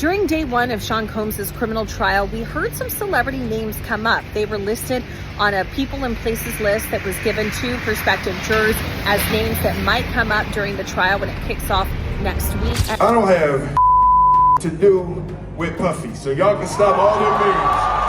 During day one of Sean Combs' criminal trial, we heard some celebrity names come up. They were listed on a people and places list that was given to prospective jurors as names that might come up during the trial when it kicks off next week. I don't have to do with Puffy, so y'all can stop all them meetings.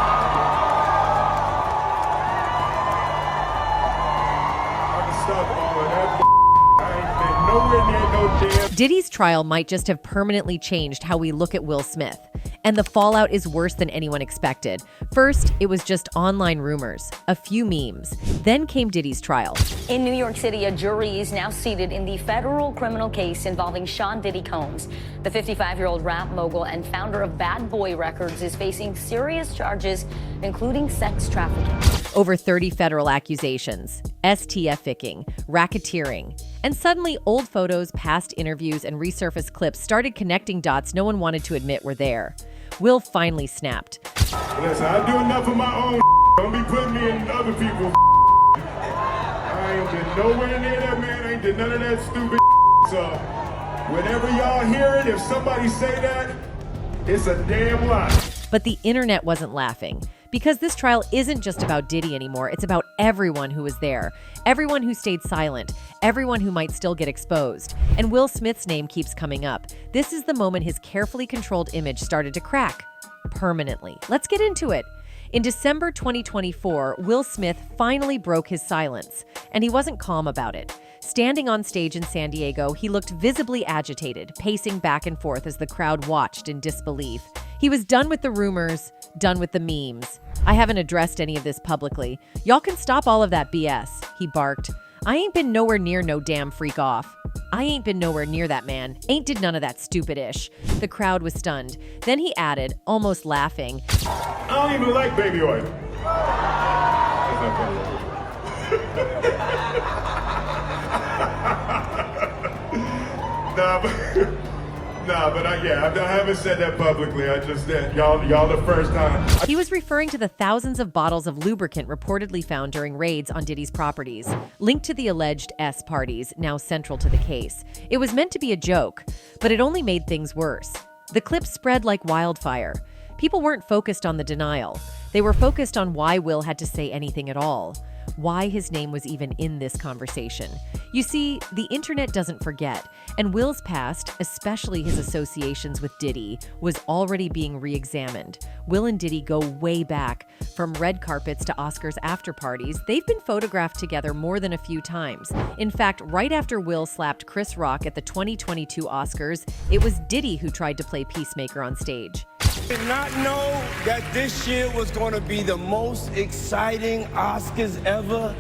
Diddy's trial might just have permanently changed how we look at Will Smith. And the fallout is worse than anyone expected. First, it was just online rumors, a few memes. Then came Diddy's trial. In New York City, a jury is now seated in the federal criminal case involving Sean Diddy Combs. The 55-year-old rap mogul and founder of Bad Boy Records is facing serious charges, including sex trafficking. Over 30 federal accusations, STFicking, racketeering. And suddenly, old photos, past interviews, and resurfaced clips started connecting dots no one wanted to admit were there. Will finally snapped. Listen, I do enough of my own. Don't be putting me in other people's. I ain't been nowhere near that man. I ain't did none of that stupid. So, whenever y'all hear it, if somebody say that, it's a damn lie. But the internet wasn't laughing. Because this trial isn't just about Diddy anymore, it's about everyone who was there, everyone who stayed silent, everyone who might still get exposed. And Will Smith's name keeps coming up. This is the moment his carefully controlled image started to crack. Permanently. Let's get into it. In December 2024, Will Smith finally broke his silence, and he wasn't calm about it. Standing on stage in San Diego, he looked visibly agitated, pacing back and forth as the crowd watched in disbelief. He was done with the rumors, done with the memes. I haven't addressed any of this publicly. Y'all can stop all of that BS, he barked. I ain't been nowhere near no damn freak off. I ain't been nowhere near that man. Ain't did none of that stupid-ish. The crowd was stunned. Then he added, almost laughing, I don't even like baby oil. I haven't said that publicly. I just did. Y'all the first time. He was referring to the thousands of bottles of lubricant reportedly found during raids on Diddy's properties, linked to the alleged S parties now central to the case. It was meant to be a joke, but it only made things worse. The clip spread like wildfire. People weren't focused on the denial. They were focused on why Will had to say anything at all. Why his name was even in this conversation. You see, the internet doesn't forget, and Will's past, especially his associations with Diddy, was already being re-examined. Will and Diddy go way back. From red carpets to Oscars after parties, they've been photographed together more than a few times. In fact, right after Will slapped Chris Rock at the 2022 Oscars, it was Diddy who tried to play peacemaker on stage. Did not know that this year was going to be the most exciting Oscars ever.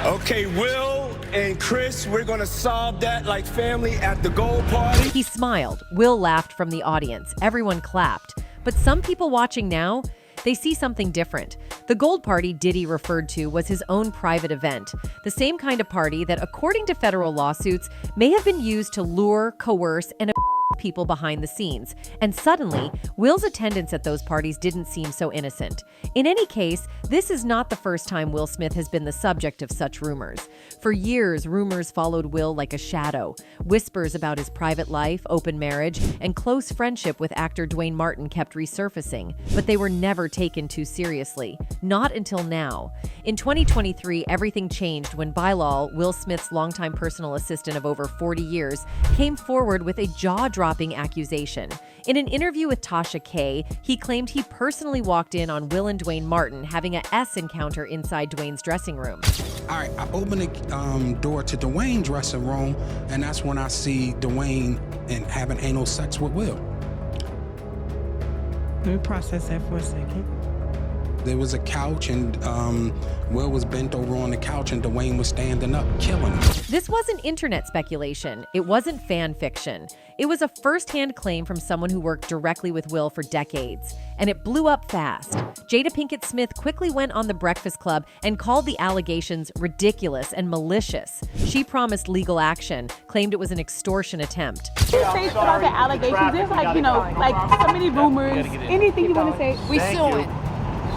Okay, Will and Chris, we're going to solve that like family at the gold party. He smiled. Will laughed from the audience. Everyone clapped. But some people watching now, they see something different. The gold party Diddy referred to was his own private event, the same kind of party that, according to federal lawsuits, may have been used to lure, coerce, and people behind the scenes. And suddenly, Will's attendance at those parties didn't seem so innocent. In any case, this is not the first time Will Smith has been the subject of such rumors. For years, rumors followed Will like a shadow. Whispers about his private life, open marriage, and close friendship with actor Dwayne Martin kept resurfacing, but they were never taken too seriously. Not until now. In 2023, everything changed when Bilal, Will Smith's longtime personal assistant of over 40 years, came forward with a jaw-dropping accusation. In an interview with Tasha K, he claimed he personally walked in on Will and Dwayne Martin having a S encounter inside Dwayne's dressing room. All right, I open the door to Dwayne's dressing room, and that's when I see Dwayne and having anal sex with Will. Let me process that for a second. There was a couch, and Will was bent over on the couch, and Dwayne was standing up, killing him. This wasn't internet speculation. It wasn't fan fiction. It was a first-hand claim from someone who worked directly with Will for decades. And it blew up fast. Jada Pinkett Smith quickly went on The Breakfast Club and called the allegations ridiculous and malicious. She promised legal action, claimed it was an extortion attempt. Say about the allegations. There's like so many rumors. Anything you want to say? We suing.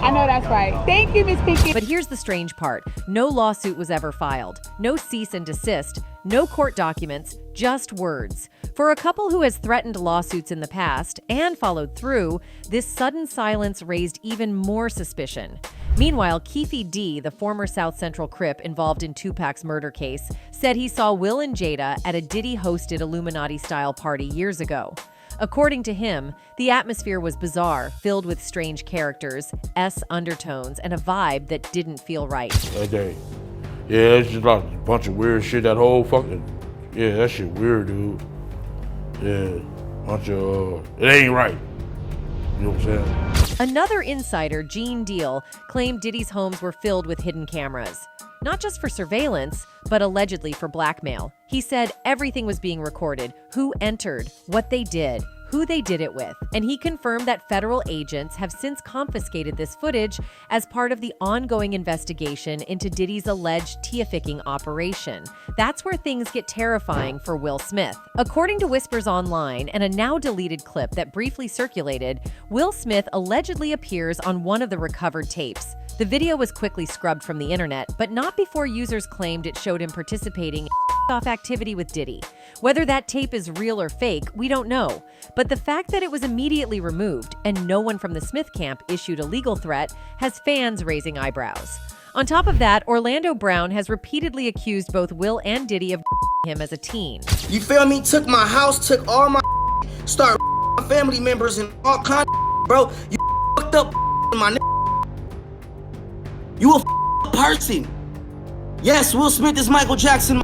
I know that's right. Thank you, Miss Pinky. But here's the strange part. No lawsuit was ever filed. No cease and desist. No court documents. Just words. For a couple who has threatened lawsuits in the past and followed through, this sudden silence raised even more suspicion. Meanwhile, Keefe D., the former South Central Crip involved in Tupac's murder case, said he saw Will and Jada at a Diddy-hosted Illuminati-style party years ago. According to him, the atmosphere was bizarre, filled with strange characters, undertones, and a vibe that didn't feel right. That day. Yeah, it's just like a bunch of weird shit. That whole fucking, yeah, that shit weird, dude. Yeah, bunch of, it ain't right. You know what I'm saying? Another insider, Gene Deal, claimed Diddy's homes were filled with hidden cameras. Not just for surveillance, but allegedly for blackmail. He said everything was being recorded, who entered, what they did, who they did it with. And he confirmed that federal agents have since confiscated this footage as part of the ongoing investigation into Diddy's alleged trafficking operation. That's where things get terrifying for Will Smith. According to whispers online and a now-deleted clip that briefly circulated, Will Smith allegedly appears on one of the recovered tapes. The video was quickly scrubbed from the internet, but not before users claimed it showed him participating in off activity with Diddy. Whether that tape is real or fake, we don't know. But the fact that it was immediately removed and no one from the Smith camp issued a legal threat has fans raising eyebrows. On top of that, Orlando Brown has repeatedly accused both Will and Diddy of him as a teen. You feel me? Took my house, took all my started my family members and all kind of bro. You fucked up my You a person. Yes, Will Smith is Michael Jackson.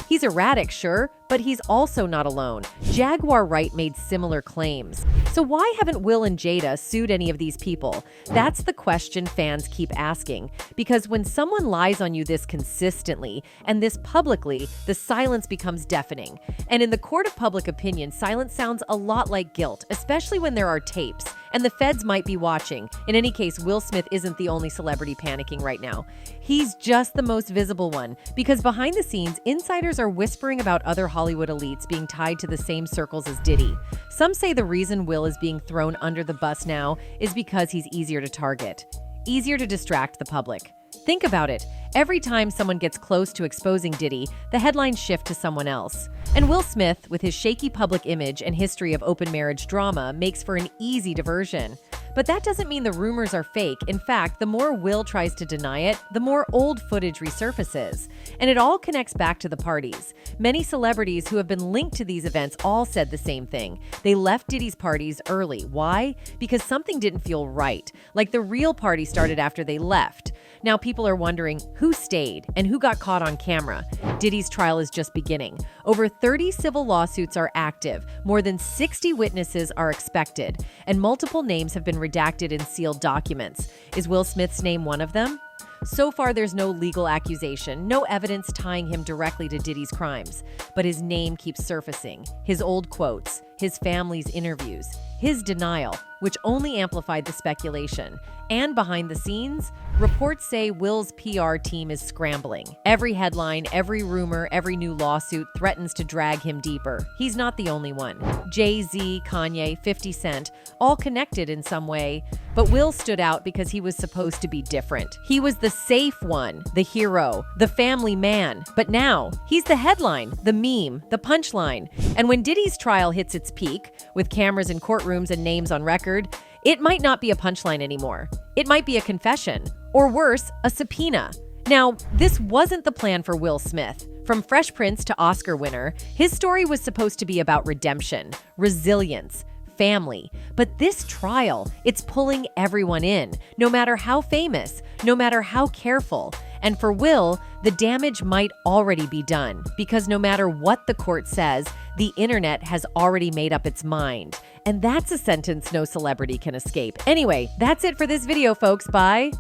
He's erratic, sure, but he's also not alone. Jaguar Wright made similar claims. So why haven't Will and Jada sued any of these people? That's the question fans keep asking. Because when someone lies on you this consistently and this publicly, the silence becomes deafening. And in the court of public opinion, silence sounds a lot like guilt, especially when there are tapes. And the feds might be watching. In any case, Will Smith isn't the only celebrity panicking right now. He's just the most visible one, because behind the scenes, insiders are whispering about other Hollywood elites being tied to the same circles as Diddy. Some say the reason Will is being thrown under the bus now is because he's easier to target, easier to distract the public. Think about it. Every time someone gets close to exposing Diddy, the headlines shift to someone else. And Will Smith, with his shaky public image and history of open marriage drama, makes for an easy diversion. But that doesn't mean the rumors are fake. In fact, the more Will tries to deny it, the more old footage resurfaces. And it all connects back to the parties. Many celebrities who have been linked to these events all said the same thing. They left Diddy's parties early. Why? Because something didn't feel right. Like the real party started after they left. Now people are wondering who stayed and who got caught on camera. Diddy's trial is just beginning. Over 30 civil lawsuits are active. More than 60 witnesses are expected. And multiple names have been redacted in sealed documents. Is Will Smith's name one of them? So far, there's no legal accusation, no evidence tying him directly to Diddy's crimes. But his name keeps surfacing. His old quotes, his family's interviews, his denial, which only amplified the speculation. And behind the scenes, reports say Will's PR team is scrambling. Every headline, every rumor, every new lawsuit threatens to drag him deeper. He's not the only one. Jay-Z, Kanye, 50 Cent, all connected in some way. But Will stood out because he was supposed to be different. He was the safe one, the hero, the family man. But now, he's the headline, the meme, the punchline. And when Diddy's trial hits its peak, with cameras in courtrooms and names on record, it might not be a punchline anymore. It might be a confession, or worse, a subpoena. Now, this wasn't the plan for Will Smith. From Fresh Prince to Oscar winner, his story was supposed to be about redemption, resilience, family. But this trial, it's pulling everyone in, no matter how famous, no matter how careful. And for Will, the damage might already be done, because no matter what the court says, the internet has already made up its mind. And that's a sentence no celebrity can escape. Anyway, that's it for this video, folks. Bye.